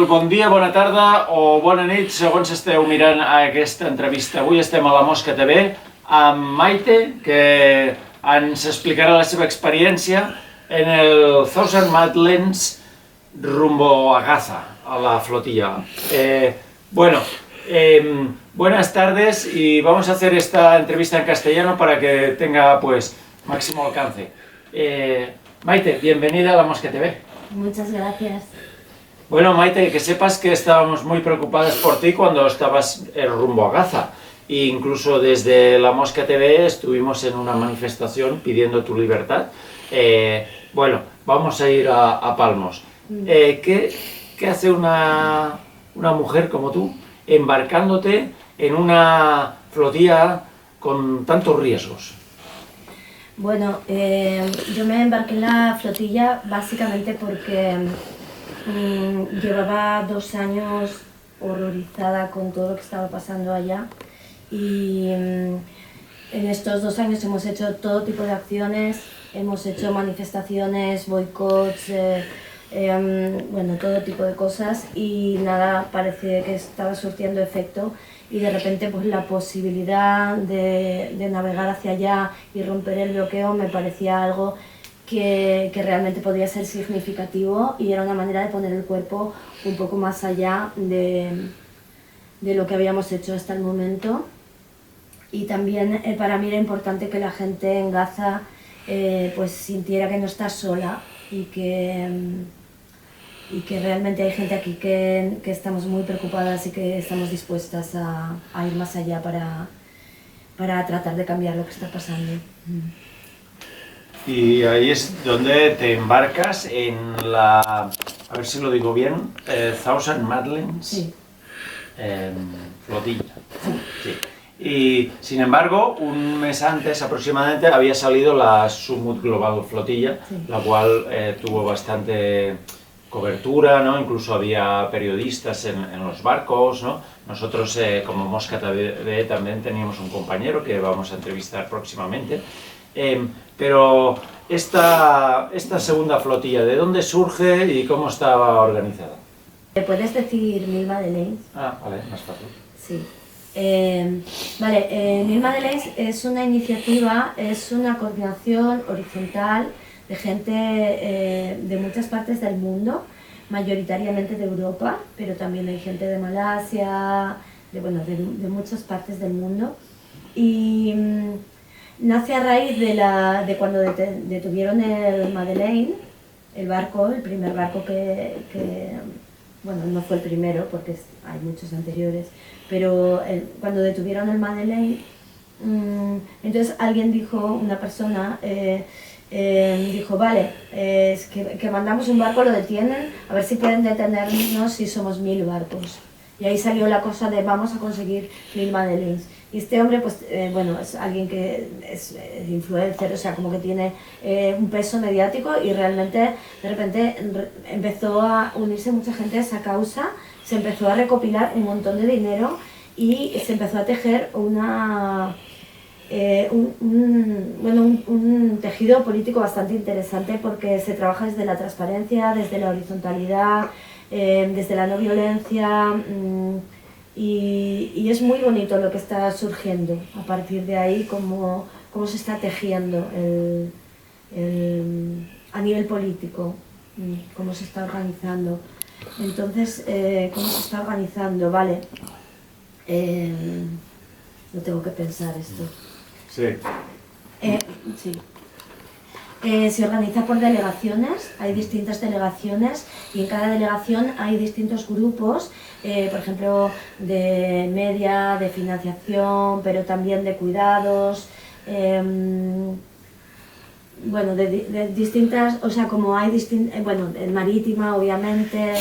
Molt bon dia, bona tarda o bona nit, segons esteu mirant aquesta entrevista. Avui estem a la Mosca TV amb Maite, que ens explicarà la seva experiència en el Thousand Madeleines rumbo a Gaza, a la flotilla. Buenas tardes y vamos a hacer esta entrevista en castellano para que tenga pues máximo alcance. Maite, bienvenida a la Mosca TV. Muchas gracias. Bueno, Maite, que sepas que estábamos muy preocupadas por ti cuando estabas en rumbo a Gaza. E incluso desde la Mosca TV estuvimos en una manifestación pidiendo tu libertad. Bueno, vamos a ir a Palmos. ¿Qué hace una mujer como tú embarcándote en una flotilla con tantos riesgos? Bueno, yo me embarqué en la flotilla básicamente porque llevaba 2 años horrorizada con todo lo que estaba pasando allá y en estos 2 años hemos hecho todo tipo de acciones, hemos hecho manifestaciones, boicots, bueno, todo tipo de cosas y nada, parece que estaba surtiendo efecto y de repente pues la posibilidad de navegar hacia allá y romper el bloqueo me parecía algo que realmente podía ser significativo y era una manera de poner el cuerpo un poco más allá de lo que habíamos hecho hasta el momento. Y también para mí era importante que la gente en Gaza pues sintiera que no está sola y que realmente hay gente aquí que estamos muy preocupadas y que estamos dispuestas a ir más allá para tratar de cambiar lo que está pasando. Y ahí es donde te embarcas en la, a ver si lo digo bien, Thousand Madeleines, Sí. Flotilla. Sí. Y sin embargo, un mes antes aproximadamente había salido la Summit Global Flotilla, Sí. la cual tuvo bastante cobertura, ¿no? Incluso había periodistas en los barcos, ¿no? Nosotros como Mosca TV también teníamos un compañero que vamos a entrevistar próximamente. Pero esta segunda flotilla, ¿de dónde surge y cómo estaba organizada? ¿Me puedes decir Mil Madeleines? Ah, vale, más fácil. Sí. Mil Madeleines es una iniciativa, es una coordinación horizontal de gente de muchas partes del mundo, mayoritariamente de Europa, pero también hay gente de Malasia, de muchas partes del mundo. Y nace a raíz de cuando detuvieron el Madeleine, el barco, el primer barco que bueno, no fue el primero porque hay muchos anteriores, pero cuando detuvieron el Madeleine, entonces alguien dijo, una persona, dijo, vale, es que mandamos un barco, lo detienen, a ver si pueden detenernos si somos 1000 barcos. Y ahí salió la cosa de vamos a conseguir 1000 Madeleines. Y este hombre, pues, bueno, es alguien que es influencer, o sea, como que tiene un peso mediático y realmente, de repente, empezó a unirse mucha gente a esa causa, se empezó a recopilar un montón de dinero y se empezó a tejer un tejido político bastante interesante porque se trabaja desde la transparencia, desde la horizontalidad, desde la no violencia y es muy bonito lo que está surgiendo a partir de ahí, cómo se está tejiendo a nivel político, cómo se está organizando. Entonces, ¿cómo se está organizando? Vale, no tengo que pensar esto. Sí. Sí. Se organiza por delegaciones, hay distintas delegaciones y en cada delegación hay distintos grupos, por ejemplo, de media, de financiación, pero también de cuidados, bueno, de distintas, o sea, como hay bueno, en marítima, obviamente.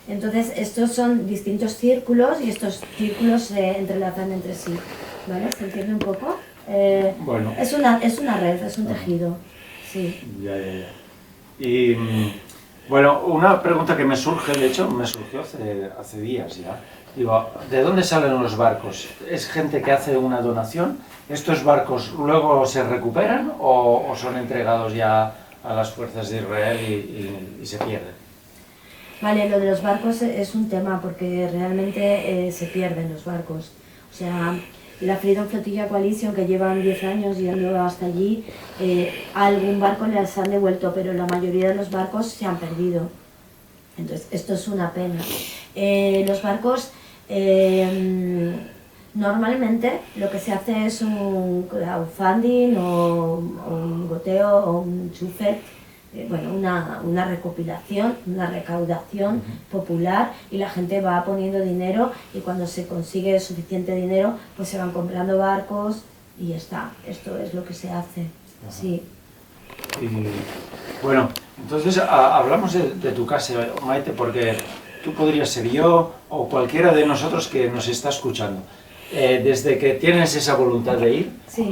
Entonces, estos son distintos círculos y estos círculos se entrelazan entre sí, ¿vale? ¿Se entiende un poco? Bueno. Es una red, es un tejido. Sí. Ya. Y bueno, una pregunta que me surge, de hecho, me surgió hace días ya. Digo, ¿de dónde salen los barcos? ¿Es gente que hace una donación? ¿Estos barcos luego se recuperan o son entregados ya a las fuerzas de Israel y se pierden? Vale, lo de los barcos es un tema porque realmente se pierden los barcos. O sea, la Freedom Flotilla Coalition, que llevan 10 años yendo hasta allí, a algún barco les han devuelto, pero la mayoría de los barcos se han perdido. Entonces, esto es una pena. Los barcos, normalmente lo que se hace es un crowdfunding o un goteo o un chufet, bueno, una recopilación, una recaudación popular, y la gente va poniendo dinero, y cuando se consigue suficiente dinero pues se van comprando barcos y ya está. Esto es lo que se hace. Ajá. Sí. Y, bueno, entonces hablamos de tu caso, Maite, porque tú podrías ser yo o cualquiera de nosotros que nos está escuchando. Desde que tienes esa voluntad de ir, Sí.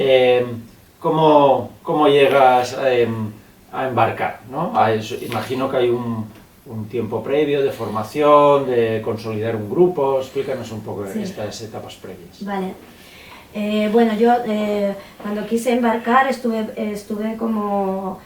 ¿cómo llegas a embarcar, ¿no? Imagino que hay un tiempo previo de formación, de consolidar un grupo. Explícanos un poco Sí. estas etapas previas. Vale. Bueno, yo cuando quise embarcar estuve como,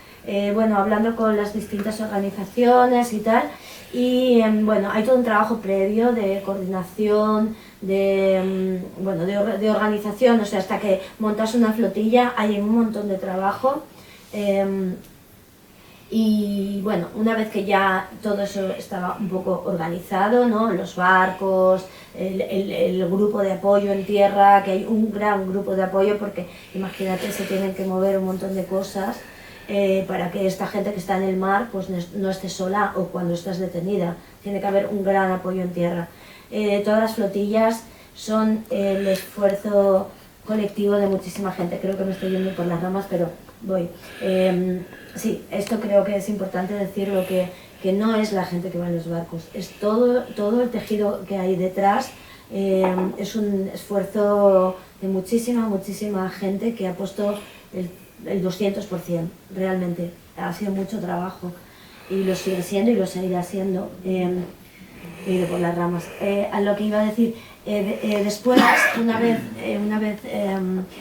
bueno, hablando con las distintas organizaciones y tal, y bueno, hay todo un trabajo previo de coordinación, bueno, de organización. O sea, hasta que montas una flotilla hay un montón de trabajo. Y bueno, una vez que ya todo eso estaba un poco organizado, ¿no? Los barcos, el grupo de apoyo en tierra, que hay un gran grupo de apoyo, porque imagínate, se tienen que mover un montón de cosas para que esta gente que está en el mar pues no esté sola, o cuando estás detenida. Tiene que haber un gran apoyo en tierra. Todas las flotillas son el esfuerzo colectivo de muchísima gente. Creo que me estoy yendo por las ramas, pero voy. Sí, esto creo que es importante decirlo, que no es la gente que va en los barcos, es todo el tejido que hay detrás. Es un esfuerzo de muchísima gente que ha puesto el 200%, realmente. Ha sido mucho trabajo y lo sigue siendo y lo seguirá siendo. He ido por las ramas. A lo que iba a decir, después, una vez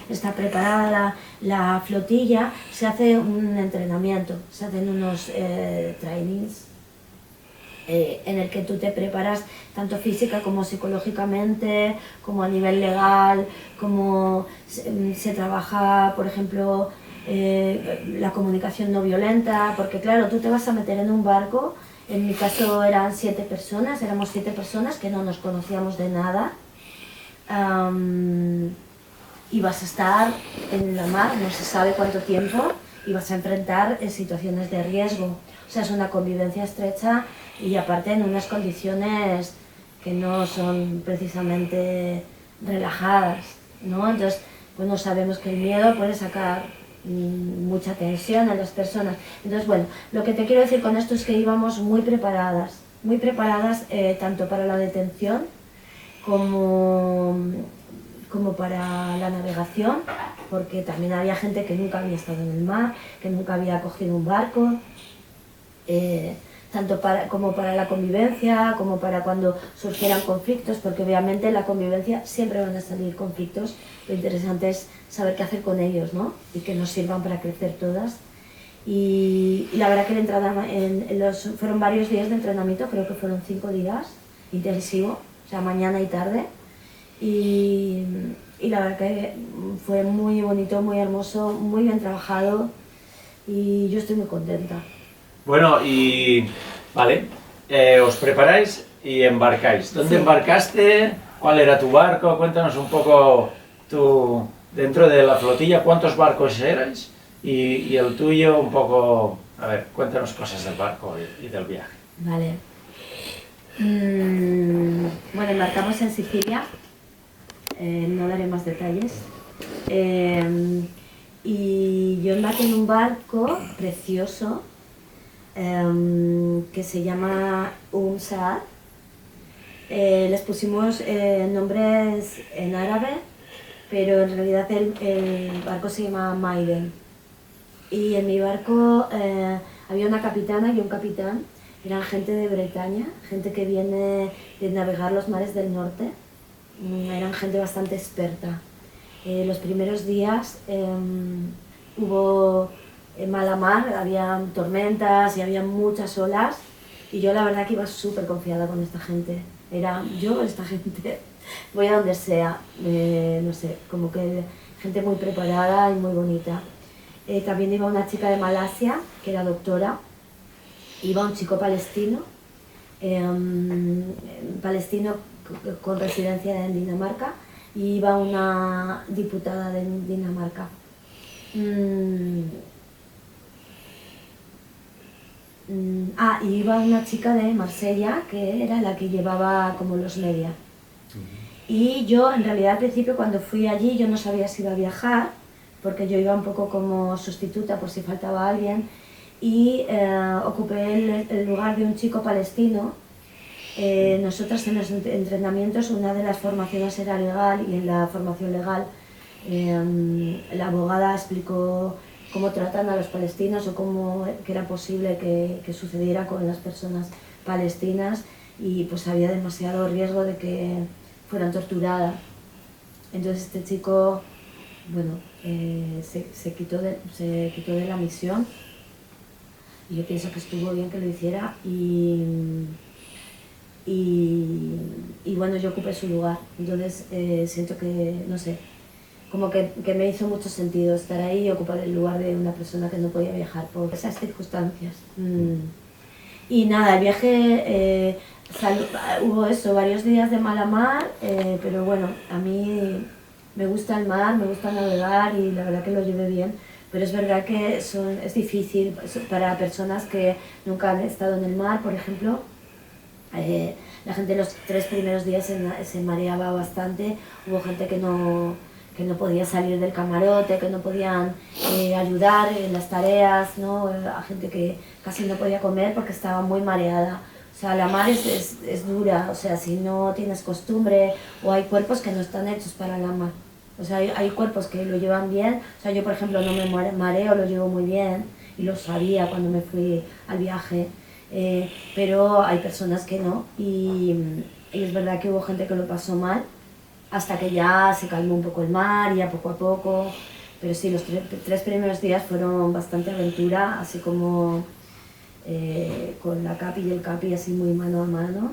está preparada la flotilla, se hace un entrenamiento, se hacen unos trainings en el que tú te preparas tanto física como psicológicamente, como a nivel legal, como se trabaja, por ejemplo, la comunicación no violenta, porque claro, tú te vas a meter en un barco. En mi caso eran 7 personas, éramos 7 personas que no nos conocíamos de nada. Y vas a estar en la mar, no se sabe cuánto tiempo, y vas a enfrentar situaciones de riesgo. O sea, es una convivencia estrecha, y aparte en unas condiciones que no son precisamente relajadas, ¿no? Entonces, bueno, sabemos que el miedo puede sacar mucha tensión en las personas. Entonces, bueno, lo que te quiero decir con esto es que íbamos muy preparadas tanto para la detención como para la navegación, porque también había gente que nunca había estado en el mar, que nunca había cogido un barco, tanto como para la convivencia, como para cuando surgieran conflictos, porque obviamente en la convivencia siempre van a salir conflictos. Lo interesante es saber qué hacer con ellos, ¿no? Y que nos sirvan para crecer todas. Y la verdad que fueron varios días de entrenamiento, creo que fueron 5 días intensivo, o sea, mañana y tarde. Y la verdad que fue muy bonito, muy hermoso, muy bien trabajado, y yo estoy muy contenta. Bueno, y vale, os preparáis y embarcáis. ¿Dónde Sí. embarcaste? ¿Cuál era tu barco? Cuéntanos un poco dentro de la flotilla, ¿cuántos barcos erais? Y el tuyo un poco, a ver, cuéntanos cosas del barco y del viaje. Vale. Bueno, embarcamos en Sicilia, no daré más detalles. Y yo embarqué en un barco precioso que se llama Saad. Les pusimos nombres en árabe, pero en realidad el barco se llama Maiden. Y en mi barco había una capitana y un capitán. Eran gente de Bretaña, gente que viene de navegar los mares del norte. Eran gente bastante experta. Los primeros días hubo mala mar, había tormentas y había muchas olas, Y yo la verdad que iba súper confiada con esta gente. Era yo, esta gente, voy a donde sea, no sé, como que gente muy preparada y muy bonita. También iba una chica de Malasia, que era doctora, iba un chico palestino, palestino con residencia en Dinamarca, y iba una diputada de Dinamarca. Y iba una chica de Marsella, que era la que llevaba como los media. Y yo, en realidad, al principio, cuando fui allí, yo no sabía si iba a viajar, porque yo iba un poco como sustituta por si faltaba alguien, y ocupé el lugar de un chico palestino. Nosotras en los entrenamientos, una de las formaciones era legal, y en la formación legal la abogada explicó cómo tratan a los palestinos o cómo que era posible que sucediera con las personas palestinas, y pues había demasiado riesgo de que fueran torturadas. Entonces este chico, bueno, se quitó de la misión, y yo pienso que estuvo bien que lo hiciera, y bueno, yo ocupé su lugar. Entonces siento que, no sé, como que me hizo mucho sentido estar ahí y ocupar el lugar de una persona que no podía viajar por esas circunstancias. Y nada, el viaje, hubo eso, varios días de mala mar, pero bueno, a mí me gusta el mar, me gusta navegar, y la verdad que lo llevé bien, pero es verdad que es difícil para personas que nunca han estado en el mar, por ejemplo. La gente los 3 primeros días se mareaba bastante, hubo gente que no podía salir del camarote, que no podían ayudar en las tareas, ¿no? A gente que casi no podía comer porque estaba muy mareada. O sea, la mar es dura, o sea, si no tienes costumbre, o hay cuerpos que no están hechos para la mar. O sea, hay cuerpos que lo llevan bien, o sea, yo por ejemplo no me mareo, lo llevo muy bien, y lo sabía cuando me fui al viaje. Pero hay personas que no, y es verdad que hubo gente que lo pasó mal hasta que ya se calmó un poco el mar, y ya poco a poco, pero sí, los 3 primeros días fueron bastante aventura, así como con la capi y el capi así muy mano a mano.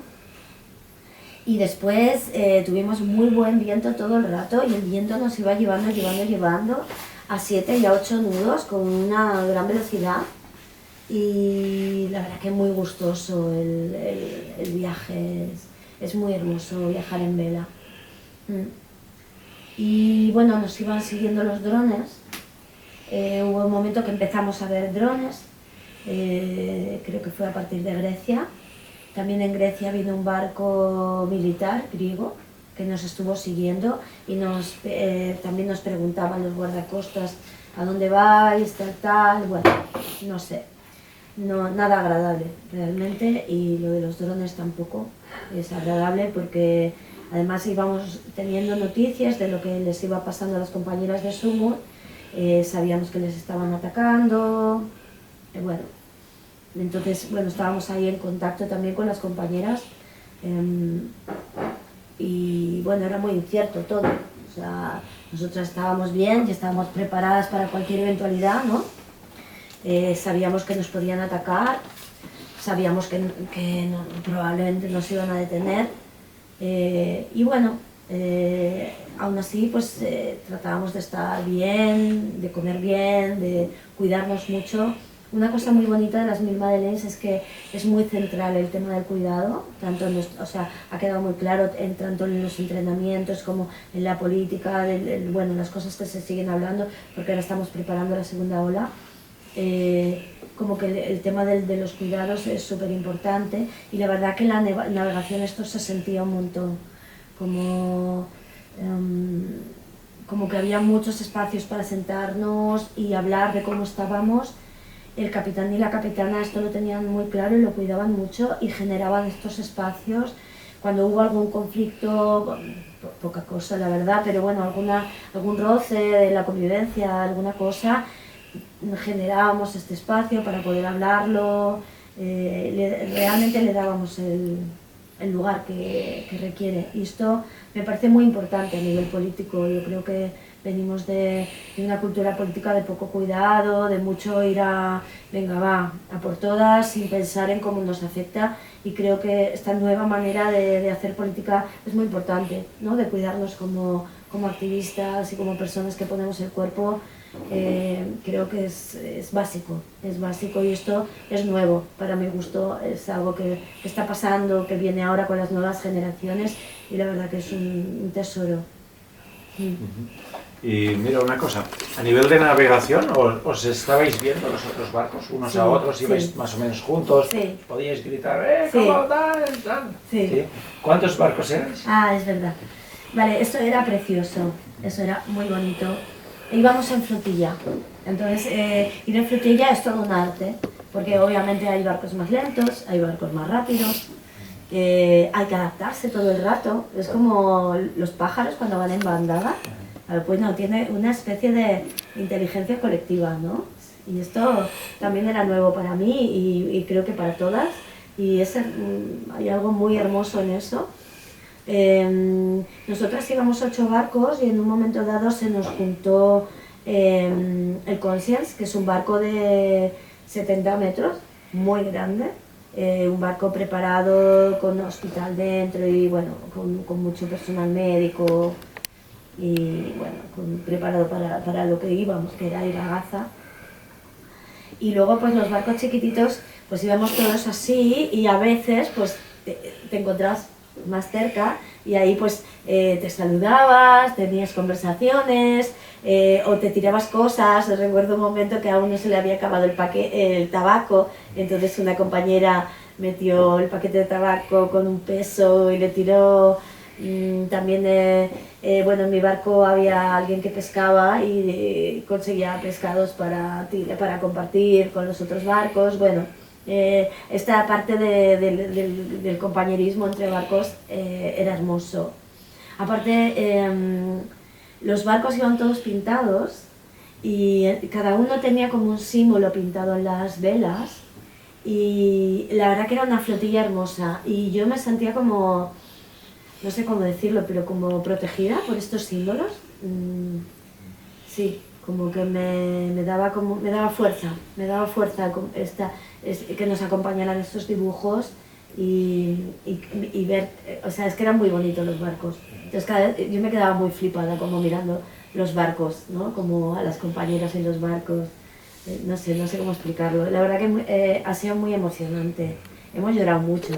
Y después tuvimos muy buen viento todo el rato, y el viento nos iba llevando a 7 y a 8 nudos con una gran velocidad. Y la verdad que muy gustoso el viaje, es muy hermoso viajar en vela. Y bueno, nos iban siguiendo los drones, hubo un momento que empezamos a ver drones, creo que fue a partir de Grecia. También en Grecia vino un barco militar griego que nos estuvo siguiendo, y también nos preguntaban los guardacostas a dónde vais, tal, bueno, no sé. No, nada agradable realmente, y lo de los drones tampoco es agradable, porque además íbamos teniendo noticias de lo que les iba pasando a las compañeras de Sumo, sabíamos que les estaban atacando, bueno, entonces bueno, estábamos ahí en contacto también con las compañeras, y bueno, era muy incierto todo, o sea, nosotras estábamos bien y estábamos preparadas para cualquier eventualidad, ¿no? Sabíamos que nos podían atacar, sabíamos que probablemente nos iban a detener, y bueno, aún así pues tratábamos de estar bien, de comer bien, de cuidarnos mucho. Una cosa muy bonita de las Mille Madeleines es que es muy central el tema del cuidado, tanto o sea, ha quedado muy claro tanto en los entrenamientos como en la política, bueno, las cosas que se siguen hablando, porque ahora estamos preparando la segunda ola. Como que el tema de los cuidados es súper importante, y la verdad que en la navegación esto se sentía un montón, como que había muchos espacios para sentarnos y hablar de cómo estábamos. El capitán y la capitana esto lo tenían muy claro y lo cuidaban mucho, y generaban estos espacios cuando hubo algún conflicto, poca cosa la verdad, pero bueno, algún roce de la convivencia, alguna cosa, generábamos este espacio para poder hablarlo, realmente le dábamos el lugar que requiere, y esto me parece muy importante a nivel político. Yo creo que venimos de una cultura política de poco cuidado, de mucho ir a, venga va, a por todas, sin pensar en cómo nos afecta, y creo que esta nueva manera de hacer política es muy importante, ¿no? De cuidarnos como activistas y como personas que ponemos el cuerpo. Creo que es básico, y esto es nuevo, para mi gusto es algo que está pasando, que viene ahora con las nuevas generaciones, y la verdad que es un tesoro. Y mira una cosa, a nivel de navegación, ¿os estabais viendo los otros barcos unos a otros? ¿Ibais más o menos juntos? Sí. ¿Podíais gritar, Sí. cómo tal? Sí. ¿Sí? ¿Cuántos barcos erais? Ah, es verdad. Vale, eso era precioso, eso era muy bonito. Íbamos en flotilla, entonces ir en flotilla es todo un arte, porque obviamente hay barcos más lentos, hay barcos más rápidos, hay que adaptarse todo el rato, es como los pájaros cuando van en bandada, pues no, tiene una especie de inteligencia colectiva, ¿no? Y esto también era nuevo para mí y creo que para todas, y hay algo muy hermoso en eso. Nosotras íbamos 8 barcos y en un momento dado se nos juntó el Conscience, que es un barco de 70 metros, muy grande, un barco preparado con hospital dentro y bueno, con mucho personal médico y bueno, preparado para lo que íbamos, que era ir a Gaza. Y luego pues los barcos chiquititos pues íbamos todos así y a veces pues te encontrabas más cerca y ahí pues te saludabas, tenías conversaciones o te tirabas cosas. Recuerdo un momento que a uno se le había acabado el tabaco, entonces una compañera metió el paquete de tabaco con un peso y le tiró. También, bueno, en mi barco había alguien que pescaba y conseguía pescados para compartir con los otros barcos. Bueno, esta parte del compañerismo entre barcos era hermoso. Aparte, los barcos iban todos pintados y cada uno tenía como un símbolo pintado en las velas y la verdad que era una flotilla hermosa y yo me sentía como, no sé cómo decirlo, pero como protegida por estos símbolos. Sí, como que me daba fuerza que nos acompañaran estos dibujos y ver, o sea, es que eran muy bonitos los barcos. Entonces yo me quedaba muy flipada como mirando los barcos, ¿no? Como a las compañeras en los barcos. No sé cómo explicarlo. La verdad que ha sido muy emocionante. Hemos llorado mucho,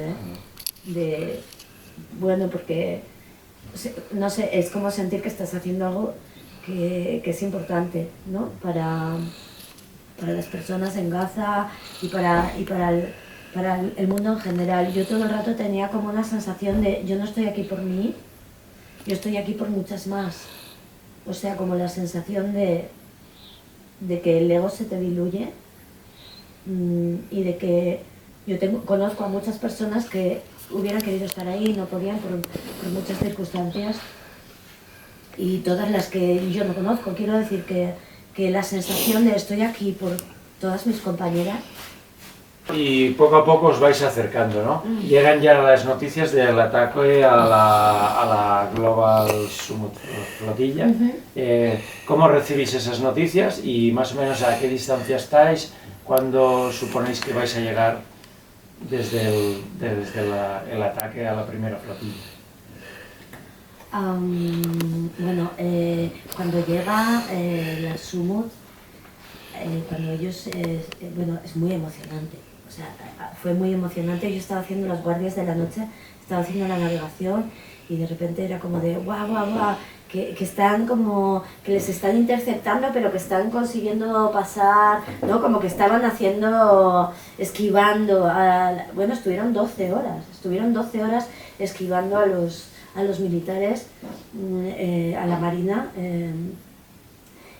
bueno, porque, no sé, es como sentir que estás haciendo algo que es importante, ¿no? Para las personas en Gaza y para el mundo en general. Yo todo el rato tenía como una sensación de yo no estoy aquí por mí, yo estoy aquí por muchas más. O sea, como la sensación de que el ego se te diluye y de que conozco a muchas personas que hubieran querido estar ahí y no podían por muchas circunstancias, y todas las que yo no conozco. Quiero decir que la sensación de estoy aquí por todas mis compañeras. Y poco a poco os vais acercando, ¿no? Llegan ya las noticias del ataque a la Global Summit Flotilla. ¿Cómo recibís esas noticias y más o menos a qué distancia estáis? ¿Cuándo suponéis que vais a llegar desde el ataque a la primera flotilla? Bueno, cuando llega la Sumut, cuando ellos, bueno, es muy emocionante. O sea, fue muy emocionante. Yo estaba haciendo las guardias de la noche, estaba haciendo la navegación y de repente era como de guau, guau, guau, que están como, que les están interceptando pero que están consiguiendo pasar, ¿no? Como que estaban esquivando, bueno, estuvieron 12 horas esquivando a los militares, a la marina,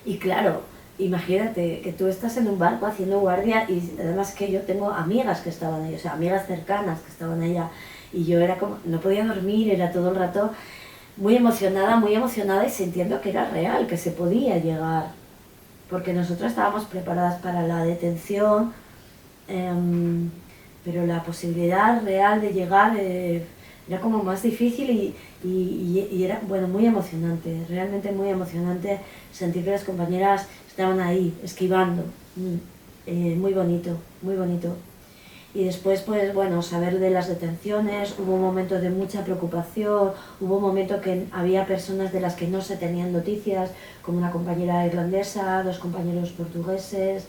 y claro, imagínate que tú estás en un barco haciendo guardia y además que yo tengo amigas que estaban ahí, o sea, amigas cercanas que estaban allá, y yo era como, no podía dormir, era todo el rato muy emocionada y sintiendo que era real, que se podía llegar, porque nosotros estábamos preparadas para la detención, pero la posibilidad real de llegar era como más difícil y era, bueno, muy emocionante, realmente muy emocionante sentir que las compañeras estaban ahí, esquivando. Muy bonito, muy bonito. Y después, pues bueno, saber de las detenciones, hubo un momento de mucha preocupación, hubo un momento que había personas de las que no se tenían noticias, como una compañera irlandesa, 2 compañeros portugueses,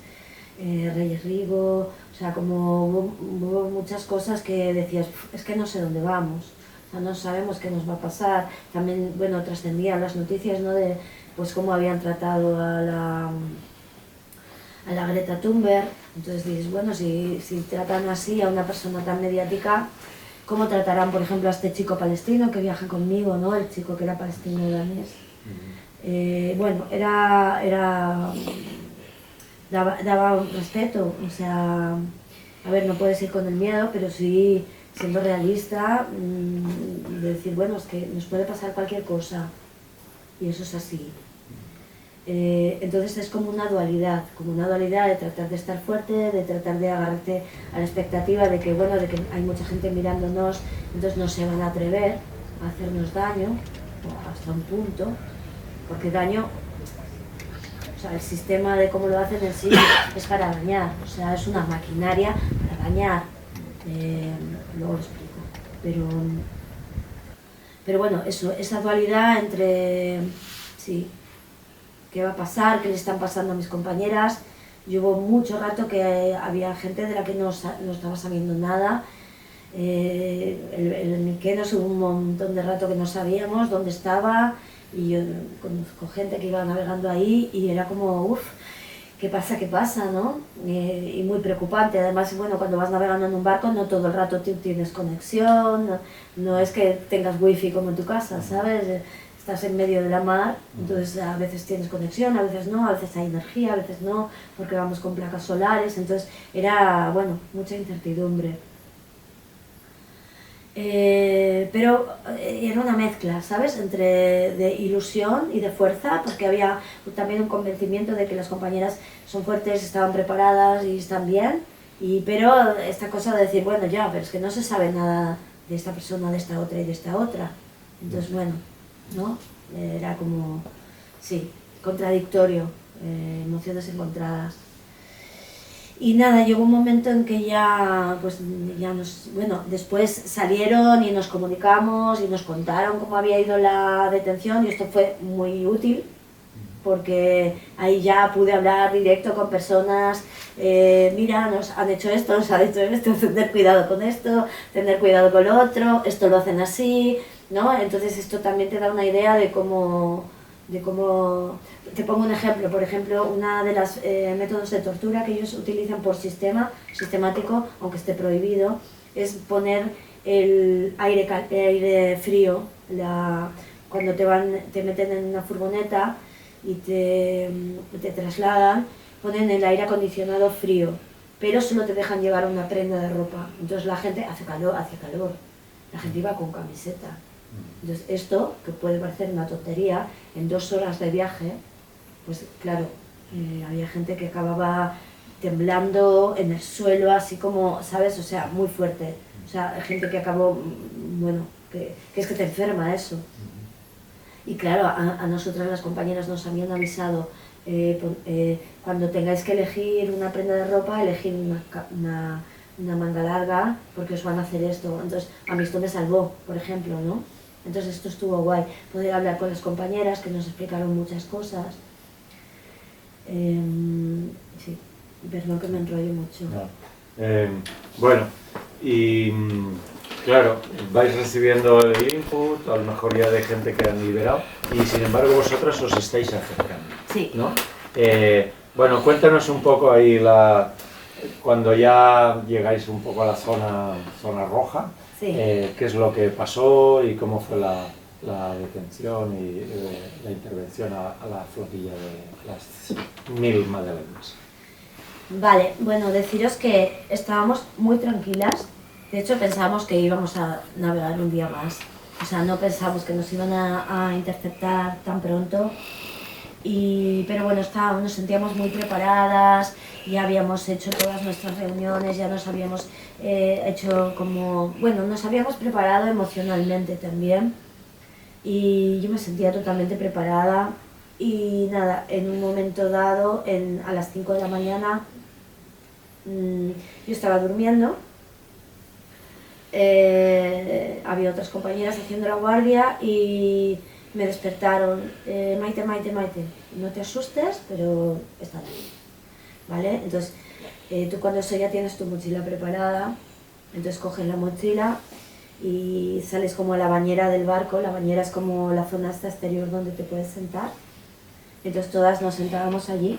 Reyes Rigo, o sea, como hubo muchas cosas que decías, es que no sé dónde vamos, o sea, no sabemos qué nos va a pasar. También, bueno, trascendían las noticias, ¿no?, de pues cómo habían tratado a la Greta Thunberg. Entonces dices, bueno, si tratan así a una persona tan mediática, ¿cómo tratarán, por ejemplo, a este chico palestino que viaja conmigo, ¿no?, el chico que era palestino danés? Bueno, daba un respeto, o sea, a ver, no puedes ir con el miedo, pero sí siendo realista, de decir, bueno, es que nos puede pasar cualquier cosa, y eso es así. Entonces es como una dualidad de tratar de estar fuerte, de tratar de agarrarte a la expectativa de que, bueno, de que hay mucha gente mirándonos, entonces no se van a atrever a hacernos daño, o hasta un punto, porque daño, o sea, el sistema de cómo lo hacen en sí es para dañar, o sea, es una maquinaria para dañar, luego lo explico, pero bueno, eso, esa dualidad entre, sí, qué va a pasar, qué le están pasando a mis compañeras. Llevo mucho rato que había gente de la que no estaba sabiendo nada. El Miquenos hubo un montón de rato que no sabíamos dónde estaba, y yo conozco gente que iba navegando ahí y era como, uff, ¿qué pasa, no? Y muy preocupante. Además, bueno, cuando vas navegando en un barco no todo el rato tienes conexión, no es que tengas wifi como en tu casa, ¿sabes? Estás en medio de la mar, entonces a veces tienes conexión, a veces no, a veces hay energía, a veces no, porque vamos con placas solares, entonces era, bueno, mucha incertidumbre. Pero era una mezcla, ¿sabes?, entre de ilusión y de fuerza, porque había también un convencimiento de que las compañeras son fuertes, estaban preparadas y están bien, pero esta cosa de decir, bueno, ya, pero es que no se sabe nada de esta persona, de esta otra y de esta otra, entonces bueno, ¿no? Era como, sí, contradictorio, emociones encontradas. Y nada, llegó un momento en que ya, pues, bueno, después salieron y nos comunicamos y nos contaron cómo había ido la detención, y esto fue muy útil, porque ahí ya pude hablar directo con personas, mira, nos han hecho esto, nos han hecho esto, tener cuidado con esto, tener cuidado con lo otro, esto lo hacen así, ¿no? Entonces esto también te da una idea de cómo, te pongo un ejemplo, por ejemplo, una de los métodos de tortura que ellos utilizan por sistemático, aunque esté prohibido, es poner el aire frío, cuando te meten en una furgoneta y te trasladan, ponen el aire acondicionado frío, pero solo te dejan llevar una prenda de ropa, entonces la gente hace calor, la gente iba con camiseta. Entonces esto, que puede parecer una tontería, en 2 horas de viaje, pues claro, había gente que acababa temblando en el suelo, así como, ¿sabes? O sea, muy fuerte. O sea, gente que acabó, bueno, que es que te enferma eso. Y claro, a nosotras las compañeras nos habían avisado, cuando tengáis que elegir una prenda de ropa, elegid una manga larga, porque os van a hacer esto. Entonces, a mí esto me salvó, por ejemplo, ¿no? Entonces esto estuvo guay, poder hablar con las compañeras que nos explicaron muchas cosas. Sí, perdón que me enrollo mucho. No. Bueno, y claro, vais recibiendo el input, a lo mejor ya de gente que han liberado, y sin embargo vosotras os estáis acercando, sí, ¿no? Bueno, cuéntanos un poco ahí, cuando ya llegáis un poco a la zona roja, sí. ¿Qué es lo que pasó y cómo fue la detención y la intervención a la flotilla de las 1000 Madeleines? Vale, bueno, deciros que estábamos muy tranquilas, de hecho pensábamos que íbamos a navegar un día más, o sea, no pensamos que nos iban a interceptar tan pronto, Pero bueno, nos sentíamos muy preparadas, ya habíamos hecho todas nuestras reuniones, ya nos habíamos hecho como... Bueno, nos habíamos preparado emocionalmente también y yo me sentía totalmente preparada y nada, en un momento dado, a las 5 de la mañana, yo estaba durmiendo, había otras compañeras haciendo la guardia y me despertaron, Maite, Maite, Maite, no te asustes, pero está bien, ¿vale? Entonces, tú cuando eso ya tienes tu mochila preparada, entonces coges la mochila y sales como a la bañera del barco. La bañera es como la zona esta exterior donde te puedes sentar. Entonces todas nos sentábamos allí.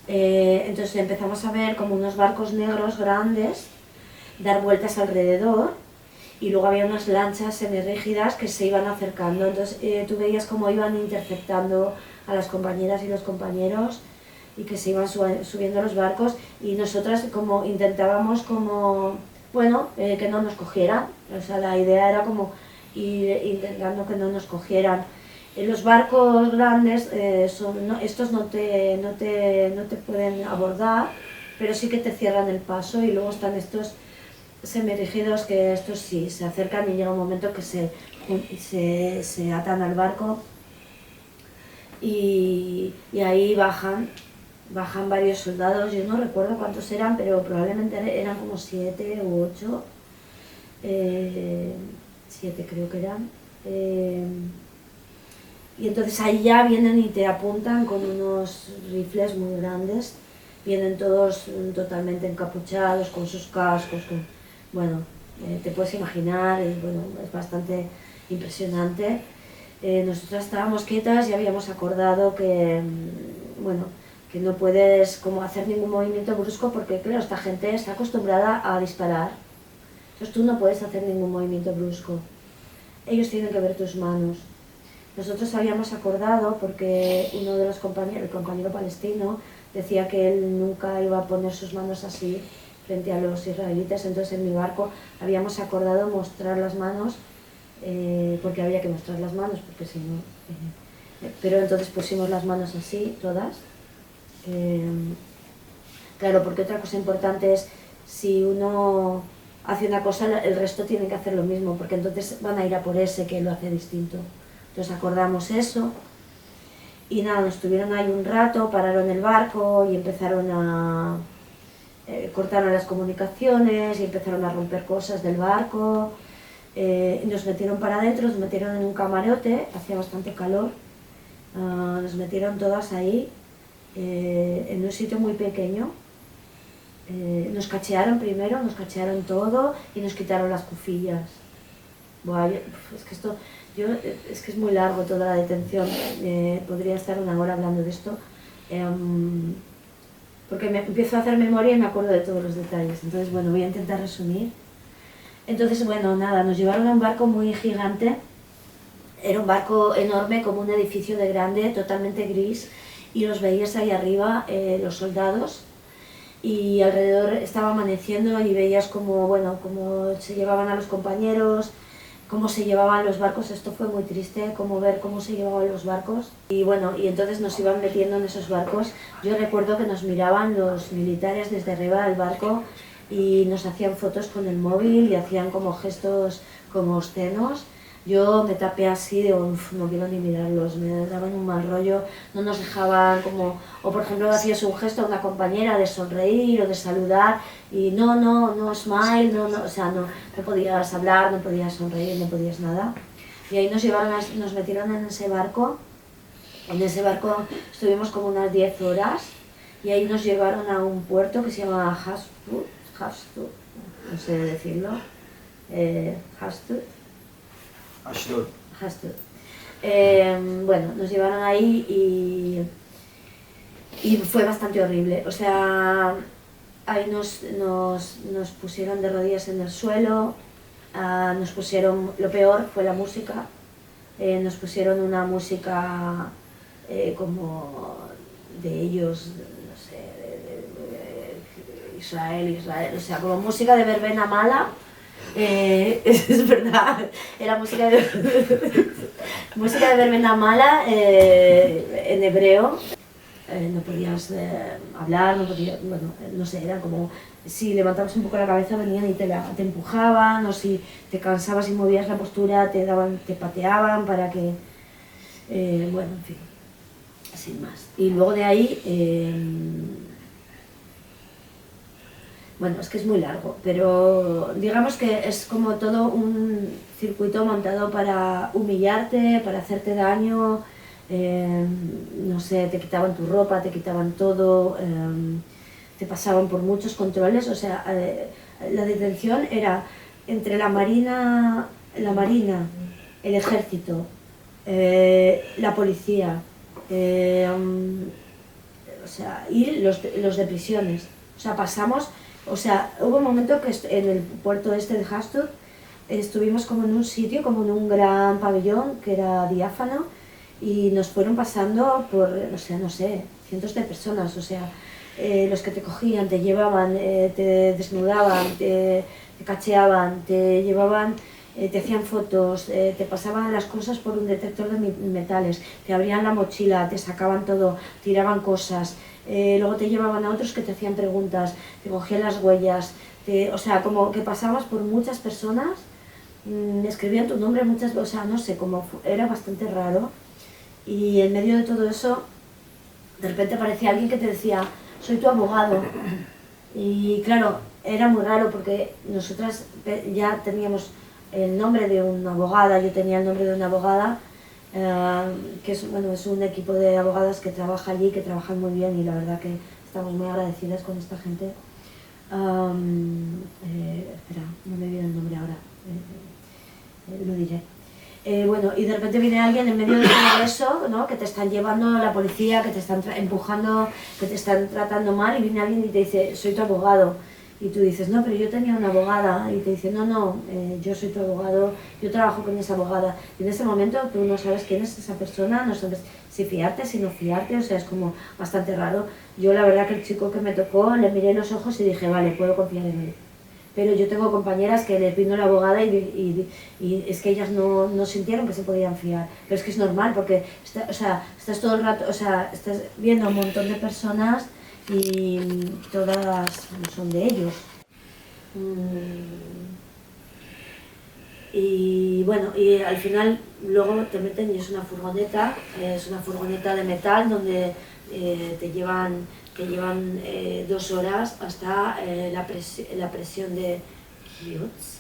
Entonces empezamos a ver como unos barcos negros grandes dar vueltas alrededor y luego había unas lanchas semirrígidas que se iban acercando. Entonces tú veías cómo iban interceptando a las compañeras y los compañeros y que se iban subiendo a los barcos y nosotras como intentábamos como, bueno, que no nos cogieran. O sea, la idea era como ir intentando que no nos cogieran. Los barcos grandes, estos no te pueden abordar, pero sí que te cierran el paso y luego están estos semirrígidos que estos sí se acercan y llega un momento que se atan al barco y ahí bajan varios soldados. Yo no recuerdo cuántos eran, pero probablemente eran como 7 u 8, 7 creo que eran. Y entonces ahí ya vienen y te apuntan con unos rifles muy grandes, vienen todos totalmente encapuchados, con sus cascos, bueno, te puedes imaginar, bueno, es bastante impresionante. Nosotras estábamos quietas y habíamos acordado que, bueno, que no puedes como hacer ningún movimiento brusco porque claro, esta gente está acostumbrada a disparar, entonces tú no puedes hacer ningún movimiento brusco, ellos tienen que ver tus manos. Nosotros habíamos acordado porque uno de los compañeros, el compañero palestino, decía que él nunca iba a poner sus manos así frente a los israelitas, entonces en mi barco habíamos acordado mostrar las manos, porque había que mostrar las manos, porque si no... pero entonces pusimos las manos así, todas. Claro, porque otra cosa importante es, si uno hace una cosa, el resto tiene que hacer lo mismo, porque entonces van a ir a por ese que lo hace distinto. Entonces acordamos eso y nada, nos tuvieron ahí un rato, pararon el barco y empezaron a... cortaron las comunicaciones y empezaron a romper cosas del barco. Nos metieron para adentro, nos metieron en un camarote, hacía bastante calor, nos metieron todas ahí, en un sitio muy pequeño. Nos cachearon primero, nos cachearon todo y nos quitaron las cufillas. Buah, es que es muy largo toda la detención, podría estar una hora hablando de esto, porque empiezo a hacer memoria y me acuerdo de todos los detalles, entonces bueno, voy a intentar resumir. Entonces bueno, nada, nos llevaron a un barco muy gigante, era un barco enorme como un edificio de grande, totalmente gris, y los veías ahí arriba, los soldados, y alrededor estaba amaneciendo y veías como, bueno, cómo se llevaban a los compañeros, cómo se llevaban los barcos. Esto fue muy triste, como ver cómo se llevaban los barcos. Y bueno, y entonces nos iban metiendo en esos barcos. Yo recuerdo que nos miraban los militares desde arriba del barco y nos hacían fotos con el móvil y hacían como gestos como obscenos. Yo me tapé así, digo, no quiero ni mirarlos, me daban un mal rollo, no nos dejaban como... O por ejemplo hacías un gesto a una compañera de sonreír o de saludar y no, smile, o sea, no podías hablar, no podías sonreír, no podías nada. Y ahí nos metieron en ese barco estuvimos como unas 10 horas y ahí nos llevaron a un puerto que se llama Ashdod, no sé decirlo, Ashdod. Bueno, nos llevaron ahí y fue bastante horrible. O sea, ahí nos pusieron de rodillas en el suelo, nos pusieron, lo peor fue la música, nos pusieron una música como de ellos, no sé, de Israel, o sea, como música de verbena mala. Es verdad, era música de verbena mala, en hebreo, no podías hablar, no podías, bueno, no sé, era como si levantabas un poco la cabeza venían y te empujaban, o si te cansabas y movías la postura te pateaban para que, bueno, en fin, sin más. Y luego de ahí, bueno, es que es muy largo, pero digamos que es como todo un circuito montado para humillarte, para hacerte daño, no sé, te quitaban tu ropa, te quitaban todo, te pasaban por muchos controles, o sea, la detención era entre la marina, el ejército, la policía, o sea, y los de prisiones. O sea, pasamos, o sea, hubo un momento que en el puerto este de Hastur estuvimos como en un sitio, como en un gran pabellón que era diáfano y nos fueron pasando por, o sea, no sé, cientos de personas, o sea, los que te cogían, te llevaban, te desnudaban, te cacheaban, te llevaban, te hacían fotos, te pasaban las cosas por un detector de metales, te abrían la mochila, te sacaban todo, tiraban cosas, luego te llevaban a otros que te hacían preguntas, te cogían las huellas, o sea, como que pasabas por muchas personas, escribían tu nombre muchas veces, o sea, no sé, como era bastante raro. Y en medio de todo eso, de repente aparecía alguien que te decía, soy tu abogado. Y claro, era muy raro porque nosotras ya teníamos el nombre de una abogada, yo tenía el nombre de una abogada, que es, bueno, es un equipo de abogadas que trabaja allí, que trabajan muy bien y la verdad que estamos muy agradecidas con esta gente. Espera, no me viene el nombre ahora, lo diré. Bueno, y de repente viene alguien en medio de todo eso, ¿no? Que te están llevando a la policía, que te están empujando, que te están tratando mal, y viene alguien y te dice, soy tu abogado. Y tú dices, no, pero yo tenía una abogada. Y te dice, no, no, yo soy tu abogado, yo trabajo con esa abogada. Y en ese momento tú no sabes quién es esa persona, no sabes si fiarte, si no fiarte, o sea, es como bastante raro. Yo la verdad que el chico que me tocó, le miré los ojos y dije, vale, puedo confiar en él. Pero yo tengo compañeras que les vino la abogada y es que ellas no sintieron que se podían fiar. Pero es que es normal porque o sea, estás todo el rato, o sea, estás viendo a un montón de personas y todas son de ellos. Y bueno, y al final luego te meten y es una furgoneta de metal donde te llevan 2 horas hasta la presión de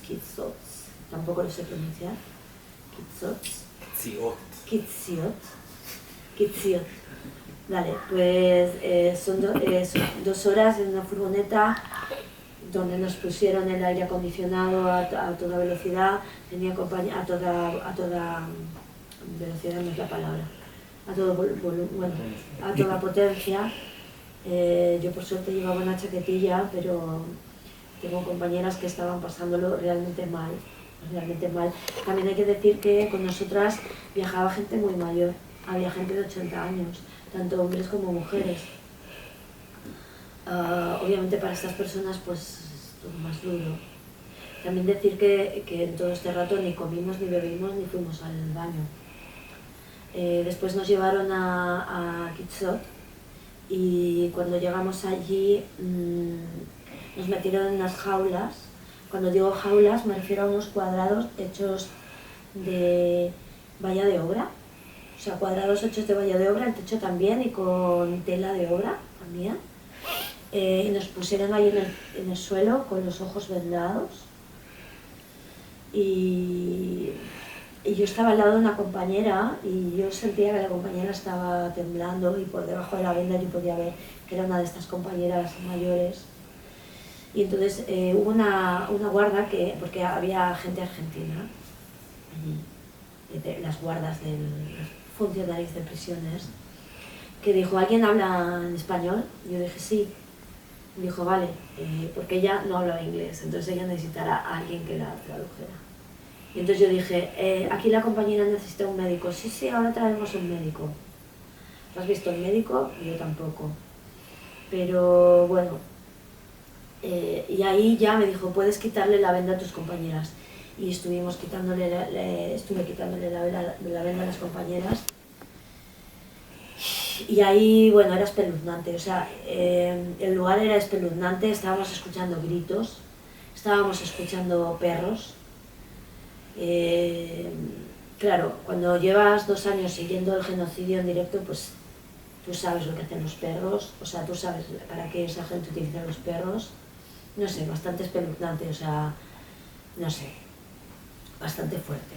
Kitzots, tampoco lo sé pronunciar, Kitziot. Vale, pues son 2 horas en una furgoneta donde nos pusieron el aire acondicionado a toda velocidad, tenía a toda velocidad no es la palabra, a toda potencia. Yo por suerte llevaba una chaquetilla, pero tengo compañeras que estaban pasándolo realmente mal. También hay que decir que con nosotras viajaba gente muy mayor, había gente de 80 años, tanto hombres como mujeres. Obviamente para estas personas pues es todo más duro. También decir que en todo este rato ni comimos, ni bebimos, ni fuimos al baño. Después nos llevaron a Kitzot y cuando llegamos allí nos metieron en unas jaulas. Cuando digo jaulas me refiero a unos cuadrados hechos de valla de obra, o sea, cuadrados hechos de valla de obra, el techo también y con tela de obra también. Y nos pusieron ahí en el suelo con los ojos vendados y yo estaba al lado de una compañera y yo sentía que la compañera estaba temblando y por debajo de la venda yo podía ver que era una de estas compañeras mayores. Y entonces hubo una guarda, porque había gente argentina allí, las guardas de los funcionarios de prisiones, que dijo, ¿alguien habla en español? Y yo dije, sí. Y dijo, vale, porque ella no hablaba inglés, entonces ella necesitará a alguien que la tradujera. Y entonces yo dije, aquí la compañera necesita un médico. Sí, sí, ahora traemos un médico. ¿Tú has visto el médico? Yo tampoco. Pero bueno, y ahí ya me dijo, puedes quitarle la venda a tus compañeras. Y estuve quitándole la venda a las compañeras. Y ahí, bueno, era espeluznante, o sea, el lugar era espeluznante, estábamos escuchando gritos, estábamos escuchando perros. Claro, cuando llevas 2 años siguiendo el genocidio en directo, pues tú sabes lo que hacen los perros, o sea, tú sabes para qué esa gente utiliza los perros. No sé, bastante espeluznante, o sea, no sé, bastante fuerte.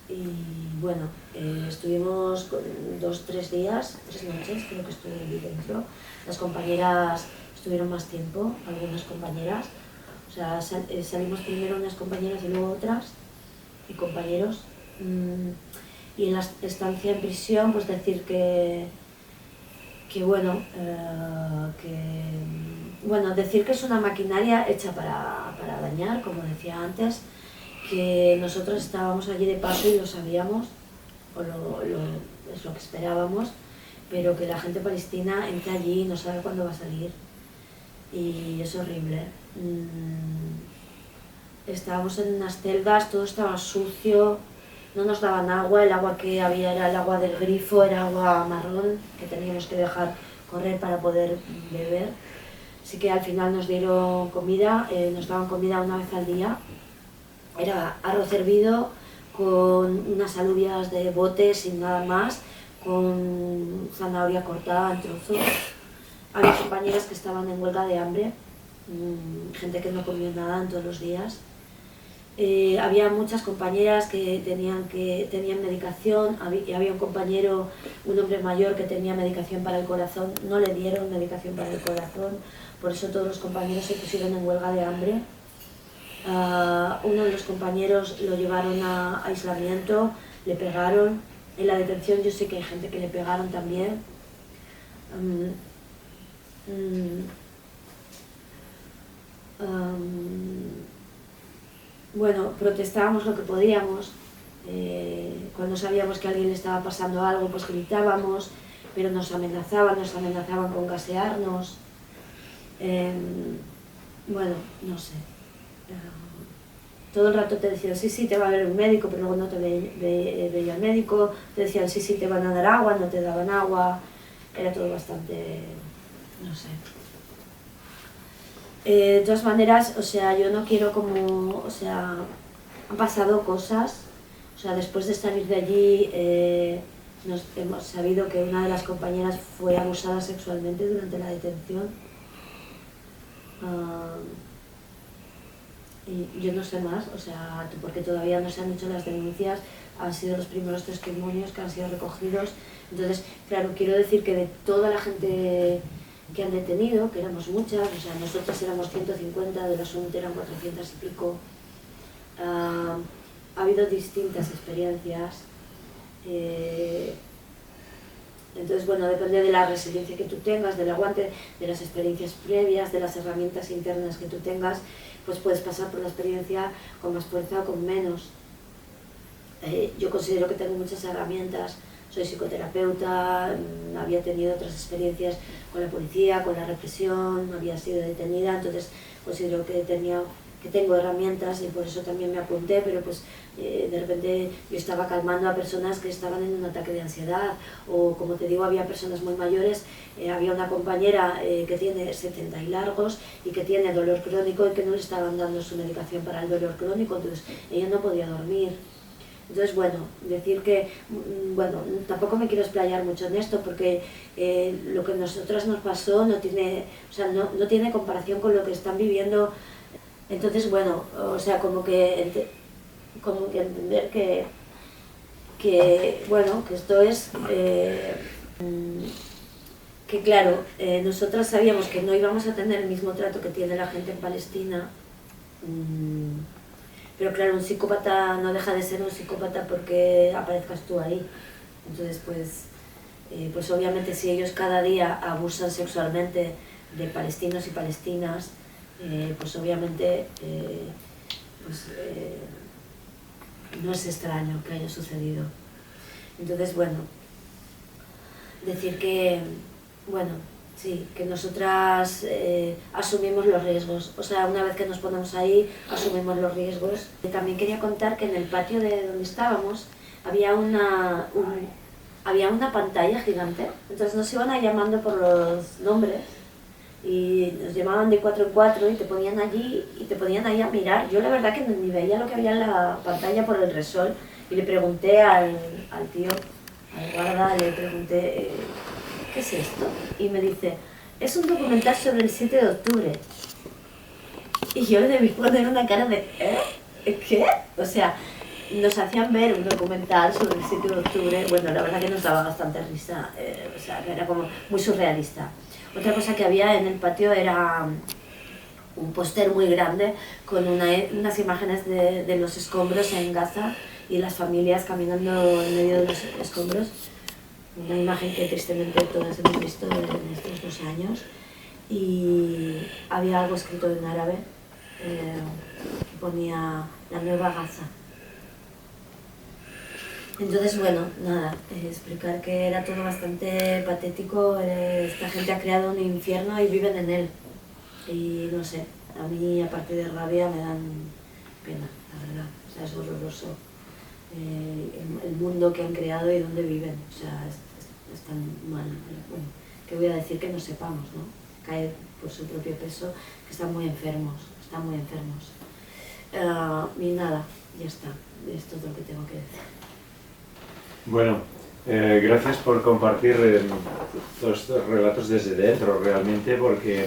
Y bueno, estuvimos 2, 3 días, 3 noches, creo que estuve allí dentro. Las compañeras estuvieron más tiempo, algunas compañeras. O sea, salimos primero unas compañeras y luego otras, y compañeros. Y en la estancia en prisión, pues decir que bueno, decir que es una maquinaria hecha para dañar, como decía antes, que nosotros estábamos allí de paso y lo sabíamos, o es lo que esperábamos, pero que la gente palestina entra allí y no sabe cuándo va a salir, y es horrible. Estábamos en unas celdas, todo estaba sucio, no nos daban agua, el agua que había era el agua del grifo, era agua marrón que teníamos que dejar correr para poder beber. Así que al final nos dieron comida, nos daban comida una vez al día. Era arroz hervido con unas alubias de bote sin nada más, con zanahoria cortada en trozos. Había compañeras que estaban en huelga de hambre, gente que no comió nada en todos los días. Había muchas compañeras que tenían medicación, había un compañero, un hombre mayor que tenía medicación para el corazón, no le dieron medicación para el corazón, por eso todos los compañeros se pusieron en huelga de hambre. Uno de los compañeros lo llevaron a aislamiento, le pegaron. En la detención yo sé que hay gente que le pegaron también. Bueno, protestábamos lo que podíamos. Cuando sabíamos que a alguien le estaba pasando algo, pues gritábamos, pero nos amenazaban con gasearnos. Bueno, no sé. Todo el rato te decían, sí, sí, te va a ver un médico, pero luego no te veía el médico. Te decían, sí, sí, te van a dar agua, no te daban agua. Era todo bastante, no sé. De todas maneras, o sea, yo no quiero como, o sea, han pasado cosas. O sea, después de salir de allí, hemos sabido que una de las compañeras fue abusada sexualmente durante la detención. Y yo no sé más, o sea, porque todavía no se han hecho las denuncias, han sido los primeros testimonios que han sido recogidos. Entonces, claro, quiero decir que de toda la gente que han detenido, que éramos muchas, o sea, nosotros éramos 150, de la SUNT eran 400 y pico, ha habido distintas experiencias. Entonces, bueno, depende de la resiliencia que tú tengas, del aguante, de las experiencias previas, de las herramientas internas que tú tengas, pues puedes pasar por la experiencia con más fuerza o con menos. Yo considero que tengo muchas herramientas, soy psicoterapeuta, había tenido otras experiencias con la policía, con la represión, había sido detenida, entonces considero que tengo herramientas y por eso también me apunté, pero pues de repente yo estaba calmando a personas que estaban en un ataque de ansiedad, o como te digo, había personas muy mayores, había una compañera que tiene 70 y largos y que tiene dolor crónico y que no le estaban dando su medicación para el dolor crónico, entonces ella no podía dormir. Entonces, bueno, decir que, bueno, tampoco me quiero explayar mucho en esto porque lo que a nosotras nos pasó no tiene, o sea, no tiene comparación con lo que están viviendo. Entonces, bueno, o sea, como que entender que bueno, que esto es, que claro, nosotras sabíamos que no íbamos a tener el mismo trato que tiene la gente en Palestina, pero claro, un psicópata no deja de ser un psicópata porque aparezcas tú ahí. Entonces, pues obviamente si ellos cada día abusan sexualmente de palestinos y palestinas, pues obviamente no es extraño que haya sucedido. Entonces, bueno, decir que, bueno, sí, que nosotras asumimos los riesgos, o sea, una vez que nos ponemos ahí, asumimos los riesgos. También quería contar que en el patio de donde estábamos había había una pantalla gigante, entonces nos iban a llamando por los nombres y nos llamaban de 4 en 4 y te ponían allí y te ponían ahí a mirar. Yo la verdad que ni veía lo que había en la pantalla por el resol y le pregunté al tío, al guarda, le pregunté, ¿qué es esto? Y me dice, es un documental sobre el 7 de octubre. Y yo le debí poner una cara de, ¿qué? O sea, nos hacían ver un documental sobre el 7 de octubre, bueno, la verdad que nos daba bastante risa, o sea, era como muy surrealista. Otra cosa que había en el patio era un póster muy grande con unas imágenes de los escombros en Gaza y las familias caminando en medio de los escombros. Una imagen que tristemente todas hemos visto en estos 2 años. Y había algo escrito en árabe que ponía la nueva Gaza. Entonces, bueno, nada, explicar que era todo bastante patético, esta gente ha creado un infierno y viven en él. Y no sé, a mí aparte de rabia me dan pena, la verdad, o sea, es horroroso el mundo que han creado y dónde viven, o sea, es tan mal, bueno, que voy a decir que no sepamos, ¿no? Cae por su propio peso, que están muy enfermos, y nada, ya está, es todo lo que tengo que decir. Bueno, gracias por compartir estos relatos desde dentro, realmente, porque,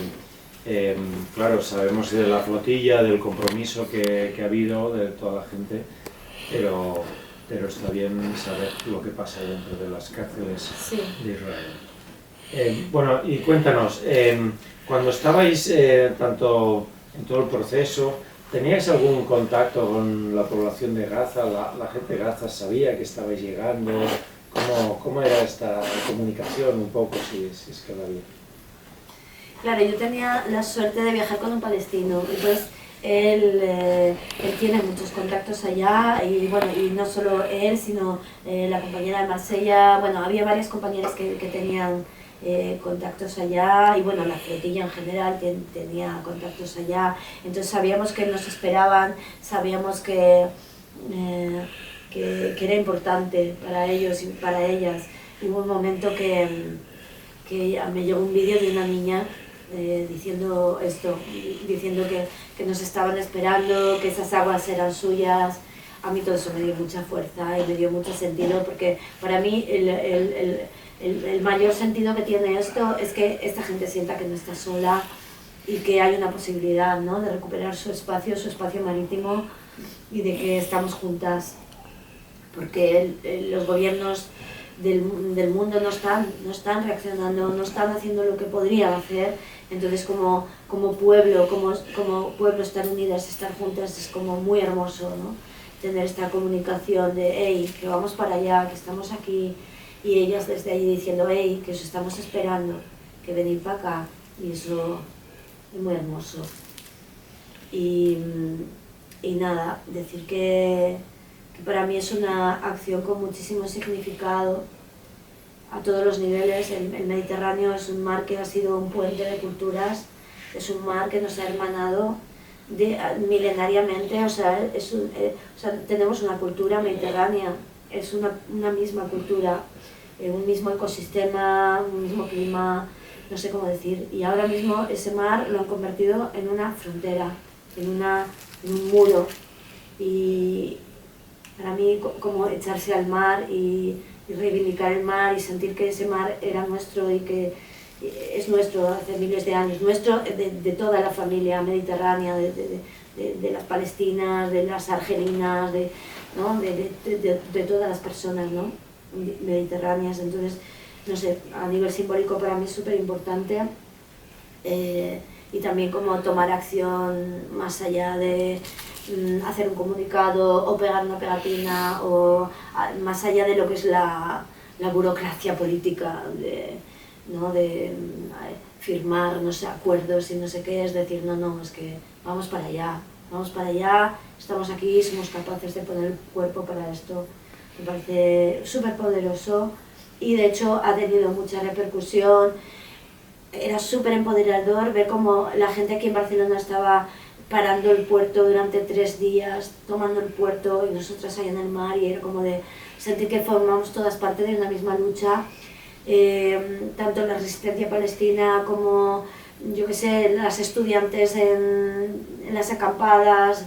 claro, sabemos de la flotilla, del compromiso que ha habido de toda la gente, pero está bien saber lo que pasa dentro de las cárceles de Israel. Bueno, y cuéntanos, cuando estabais tanto en todo el proceso, ¿teníais algún contacto con la población de Gaza? ¿La gente de Gaza sabía que estabais llegando? ¿Cómo era esta comunicación un poco, si es que la había? Claro, yo tenía la suerte de viajar con un palestino, entonces él tiene muchos contactos allá y bueno, y no solo él, sino la compañera de Marsella, bueno, había varias compañeras que tenían contactos allá y bueno, la flotilla en general tenía contactos allá, entonces sabíamos que nos esperaban, sabíamos que era importante para ellos y para ellas. Y hubo un momento que me llegó un vídeo de una niña diciendo esto, diciendo que nos estaban esperando, que esas aguas eran suyas. A mí todo eso me dio mucha fuerza y me dio mucho sentido, porque para mí el mayor sentido que tiene esto es que esta gente sienta que no está sola y que hay una posibilidad, ¿no?, de recuperar su espacio marítimo y de que estamos juntas, porque los gobiernos del mundo no están reaccionando, no están haciendo lo que podrían hacer. Entonces como pueblo estar unidas, estar juntas, es como muy hermoso, ¿no?, tener esta comunicación de hey, que vamos para allá, que estamos aquí, y ellas desde ahí diciendo hey, que os estamos esperando, que venid para acá, y eso es muy hermoso. Y nada, decir que para mí es una acción con muchísimo significado a todos los niveles. El Mediterráneo es un mar que ha sido un puente de culturas, es un mar que nos ha hermanado milenariamente, o sea, tenemos una cultura mediterránea, es una misma cultura, un mismo ecosistema, un mismo clima, no sé cómo decir, y ahora mismo ese mar lo han convertido en una frontera, en un muro, y para mí como echarse al mar y reivindicar el mar y sentir que ese mar era nuestro y que es nuestro hace miles de años, nuestro de toda la familia mediterránea, de las palestinas, de las argelinas, ¿no?, de todas las personas, ¿no?, mediterráneas. Entonces, no sé, a nivel simbólico para mí es súper importante, y también como tomar acción más allá de hacer un comunicado o pegar una pegatina, o más allá de lo que es la burocracia política, ¿no?, de firmar, no sé, acuerdos y no sé qué, es decir, no, es que vamos para allá, estamos aquí, somos capaces de poner el cuerpo para esto. Me parece súper poderoso y de hecho ha tenido mucha repercusión. Era súper empoderador ver cómo la gente aquí en Barcelona estaba parando el puerto durante 3 días, tomando el puerto y nosotras ahí en el mar, y era como de sentir que formamos todas parte de una misma lucha, tanto la resistencia palestina como, yo qué sé, las estudiantes en las acampadas,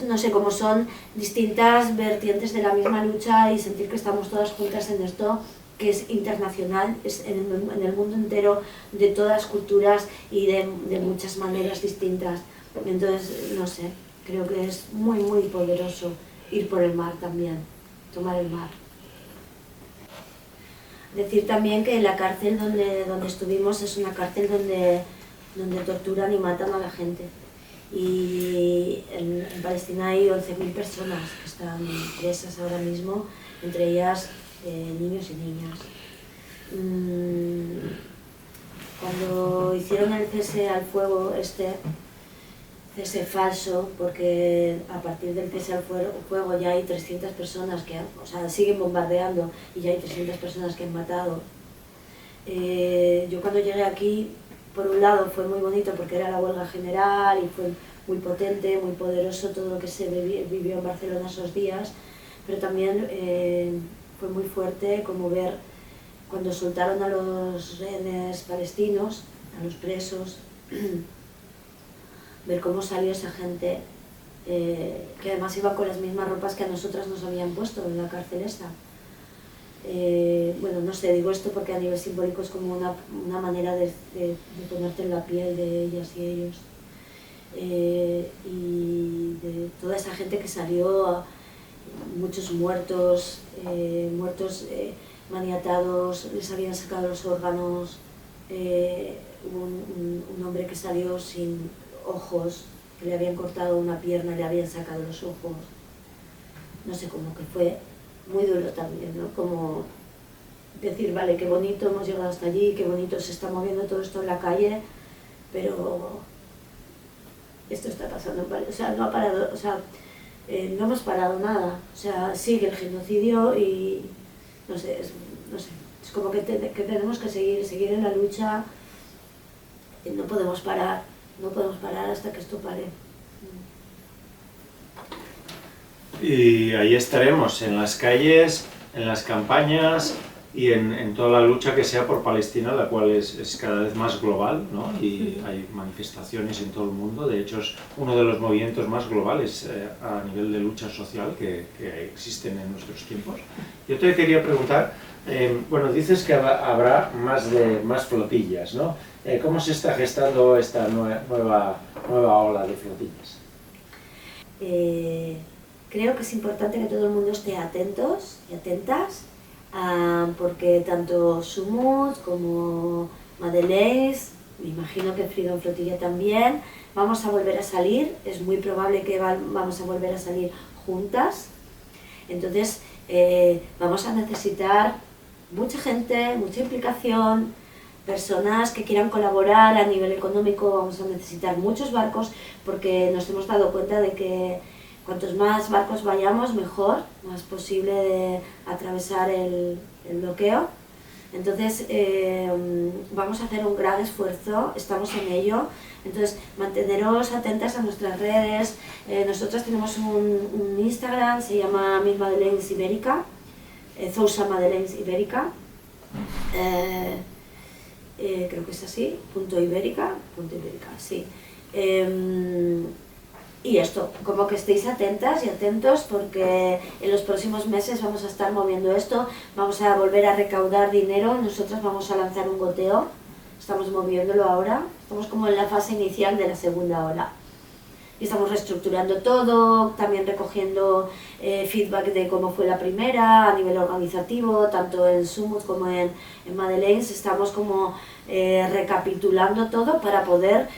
no sé, cómo son distintas vertientes de la misma lucha y sentir que estamos todas juntas en esto, que es internacional, es en el mundo entero, de todas las culturas y de muchas maneras distintas. Entonces, no sé, creo que es muy, muy poderoso ir por el mar también, tomar el mar. Decir también que la cárcel donde estuvimos es una cárcel donde torturan y matan a la gente. Y en Palestina hay 11.000 personas que están presas ahora mismo, entre ellas niños y niñas. Cuando hicieron el cese al fuego, cese falso, porque a partir del cese al fuego ya hay 300 personas que, o sea, siguen bombardeando y ya hay 300 personas que han matado. Yo cuando llegué aquí, por un lado fue muy bonito porque era la huelga general y fue muy potente, muy poderoso todo lo que se vivió en Barcelona esos días, pero también fue muy fuerte como ver cuando soltaron a los rehenes palestinos, a los presos, ver cómo salió esa gente, que además iba con las mismas ropas que a nosotras nos habían puesto en la cárcel esta. Bueno, no sé, digo esto porque a nivel simbólico es como una manera de ponerte en la piel de ellas y ellos. Y de toda esa gente que salió, muchos muertos, maniatados, les habían sacado los órganos, hubo un hombre que salió sin ojos, que le habían cortado una pierna y le habían sacado los ojos. No sé, como que fue muy duro también, ¿no? Como decir, vale, qué bonito hemos llegado hasta allí, qué bonito se está moviendo todo esto en la calle, pero esto está pasando, o sea, no ha parado, o sea, no hemos parado nada, o sea, sigue el genocidio y no sé, es como que tenemos que seguir en la lucha, y no podemos parar hasta que esto pare. Y ahí estaremos, en las calles, en las campañas y en toda la lucha que sea por Palestina, la cual es cada vez más global, ¿no? Y hay manifestaciones en todo el mundo. De hecho, es uno de los movimientos más globales a nivel de lucha social que existen en nuestros tiempos. Yo te quería preguntar, bueno, dices que habrá más flotillas, ¿no? ¿Cómo se está gestando esta nueva ola de flotillas? Creo que es importante que todo el mundo esté atentos y atentas, porque tanto Sumut como Madeleines, me imagino que Freedom Flotilla también, vamos a volver a salir, es muy probable que vamos a volver a salir juntas, entonces vamos a necesitar mucha gente, mucha implicación, personas que quieran colaborar a nivel económico, vamos a necesitar muchos barcos porque nos hemos dado cuenta de que cuantos más barcos vayamos, mejor, más posible de atravesar el bloqueo. Entonces, vamos a hacer un gran esfuerzo, estamos en ello. Entonces, manteneros atentas a nuestras redes. Nosotras tenemos un Instagram, se llama Mil Madeleines Ibérica, Sousa Madeleines Ibérica. Creo que es así, .ibérica, sí. Y esto, como que estéis atentas y atentos porque en los próximos meses vamos a estar moviendo esto, vamos a volver a recaudar dinero, nosotros vamos a lanzar un goteo, estamos moviéndolo ahora, estamos como en la fase inicial de la segunda ola. Y estamos reestructurando todo, también recogiendo feedback de cómo fue la primera a nivel organizativo, tanto en Sumut como en Madeleines, estamos como recapitulando todo para poder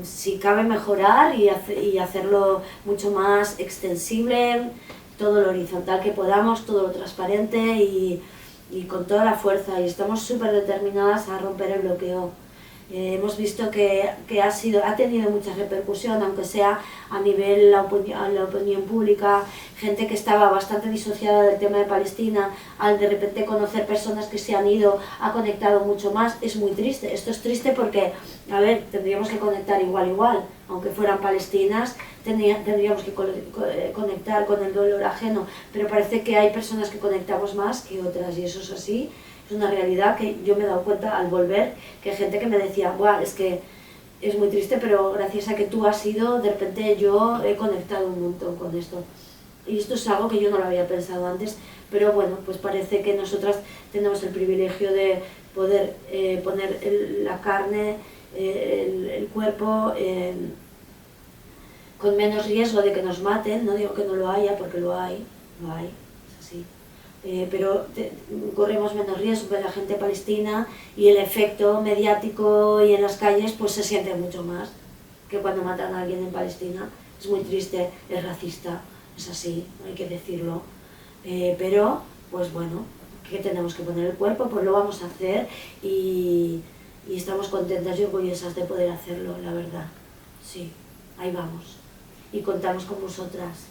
si cabe mejorar y hacerlo mucho más extensible, todo lo horizontal que podamos, todo lo transparente y con toda la fuerza, y estamos súper determinadas a romper el bloqueo. Hemos visto que ha tenido mucha repercusión, aunque sea a nivel la opinión pública, gente que estaba bastante disociada del tema de Palestina, al de repente conocer personas que se han ido, ha conectado mucho más. Es muy triste, esto es triste porque, a ver, tendríamos que conectar igual, aunque fueran palestinas, tendríamos que conectar con el dolor ajeno, pero parece que hay personas que conectamos más que otras, y eso es así. Es una realidad que yo me he dado cuenta al volver, que hay gente que me decía, buah, es que es muy triste, pero gracias a que tú has ido, de repente yo he conectado un montón con esto. Y esto es algo que yo no lo había pensado antes, pero bueno, pues parece que nosotras tenemos el privilegio de poder poner la carne, el cuerpo, con menos riesgo de que nos maten. No digo que no lo haya, porque lo hay, es así. Pero corremos menos riesgo de la gente palestina, y el efecto mediático y en las calles pues se siente mucho más que cuando matan a alguien en Palestina. Es muy triste, es racista, es así, hay que decirlo, pero pues bueno, que tenemos que poner el cuerpo, pues lo vamos a hacer, y estamos contentas y orgullosas de poder hacerlo, la verdad. Sí, ahí vamos, y contamos con vosotras.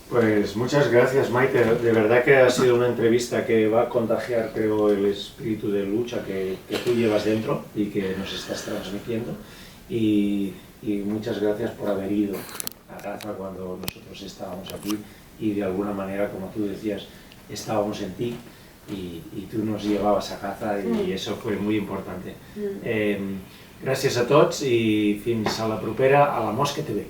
Pues muchas gracias, Maite. De verdad que ha sido una entrevista que va a contagiar, creo, el espíritu de lucha que tú llevas dentro y que nos estás transmitiendo. Y muchas gracias por haber ido a Gaza cuando nosotros estábamos aquí, y de alguna manera, como tú decías, estábamos en ti y tú nos llevabas a Gaza, y eso fue muy importante. Gràcies a tots i fins a la propera a La Mosca TV.